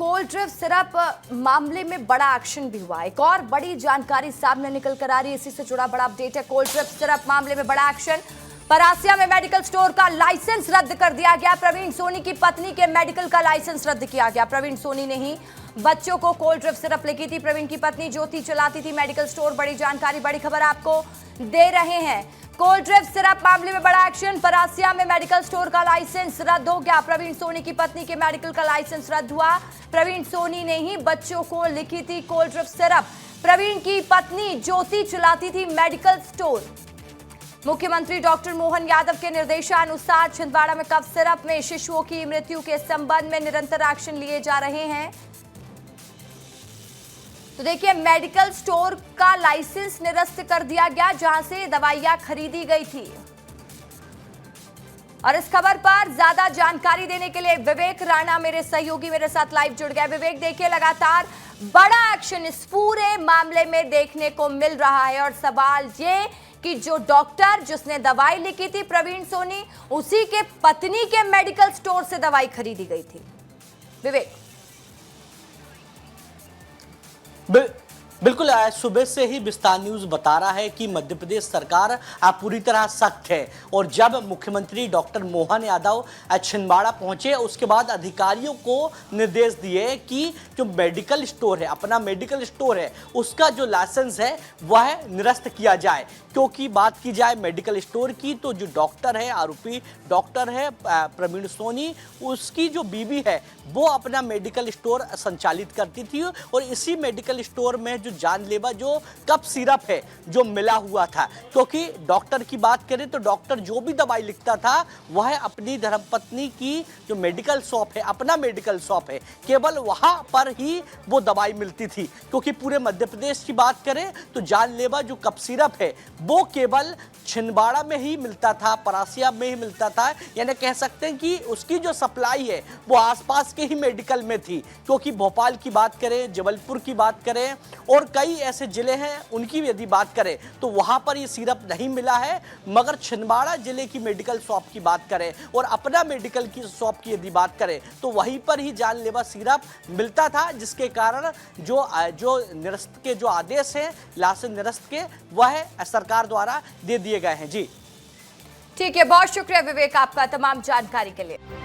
Cold drink syrup मामले में बड़ा एक्शन भी हुआ। एक और बड़ी जानकारी सामने निकल कर आ रही है, इसी से जुड़ा बड़ा अपडेट है। कोल्ड ड्रिंक सिरप मामले में बड़ा एक्शन। परासिया में मेडिकल स्टोर का लाइसेंस रद्द कर दिया गया। प्रवीण सोनी की पत्नी के मेडिकल का लाइसेंस रद्द किया गया। प्रवीण सोनी ने ही बच्चों को कोल्ड ड्रिंक सिरप लिखी थी। प्रवीण की पत्नी ज्योति चलाती थी मेडिकल स्टोर। बड़ी जानकारी, बड़ी खबर आपको दे रहे हैं। कोल्ड ड्रिंक सिरप मामले में बड़ा एक्शन। परासिया में मेडिकल स्टोर का लाइसेंस रद्द हो गया। प्रवीण सोनी की पत्नी के मेडिकल का लाइसेंस रद्द हुआ। प्रवीण सोनी ने ही बच्चों को लिखी थी कोल्ड ड्रिंक सिरप। प्रवीण की पत्नी ज्योति चलाती थी मेडिकल स्टोर। मुख्यमंत्री डॉक्टर मोहन यादव के निर्देशानुसार छिंदवाड़ा में कफ सिरप में शिशुओं की मृत्यु के संबंध में निरंतर एक्शन लिए जा रहे हैं। तो देखिए, मेडिकल स्टोर का लाइसेंस निरस्त कर दिया गया जहां से दवाइयां खरीदी गई थी। और इस खबर पर ज्यादा जानकारी देने के लिए विवेक राणा मेरे सहयोगी मेरे साथ लाइव जुड़ गए। विवेक, देखिए लगातार बड़ा एक्शन इस पूरे मामले में देखने को मिल रहा है और सवाल ये कि जो डॉक्टर जिसने दवाई लिखी थी प्रवीण सोनी, उसी के पत्नी के मेडिकल स्टोर से दवाई खरीदी गई थी। विवेक, बिल्कुल, सुबह से ही विस्तार न्यूज बता रहा है कि मध्य प्रदेश सरकार पूरी तरह सख्त है। और जब मुख्यमंत्री डॉक्टर मोहन यादव छिंदवाड़ा पहुंचे, उसके बाद अधिकारियों को निर्देश दिए कि जो मेडिकल स्टोर है, अपना मेडिकल स्टोर है, उसका जो लाइसेंस है वह निरस्त किया जाए। क्योंकि बात की जाए मेडिकल स्टोर की, तो जो डॉक्टर है, आरोपी डॉक्टर है प्रवीण सोनी, उसकी जो बीवी है वो अपना मेडिकल स्टोर संचालित करती थी। और इसी मेडिकल स्टोर में जो जानलेवा जो कफ सिरप है जो मिला हुआ था, क्योंकि डॉक्टर की बात करें तो डॉक्टर जो भी दवाई लिखता था वह अपनी धर्मपत्नी की जो मेडिकल शॉप है, अपना मेडिकल शॉप है, केवल वहां पर ही वो दवाई मिलती थी। क्योंकि पूरे मध्य प्रदेश की बात करें तो जानलेवा जो कफ सिरप है वो केवल छिंदवाड़ा में ही मिलता था, परासिया में ही मिलता था। यानी कह सकते हैं कि उसकी जो सप्लाई है वो आसपास के ही मेडिकल में थी। क्योंकि भोपाल की बात करें, जबलपुर की बात करें और कई ऐसे जिले हैं उनकी यदि बात करें तो वहां पर ये सिरप नहीं मिला है। मगर छिंदवाड़ा जिले की मेडिकल शॉप की बात करें और अपना मेडिकल की शॉप की यदि बात करें तो वहीं पर ही जानलेवा सिरप मिलता था, जिसके कारण जो निरस्त के जो आदेश हैं, लाइसेंस निरस्त के, वह सरकार द्वारा दे दिए गए हैं। जी ठीक है, बहुत शुक्रिया विवेक आपका तमाम जानकारी के लिए।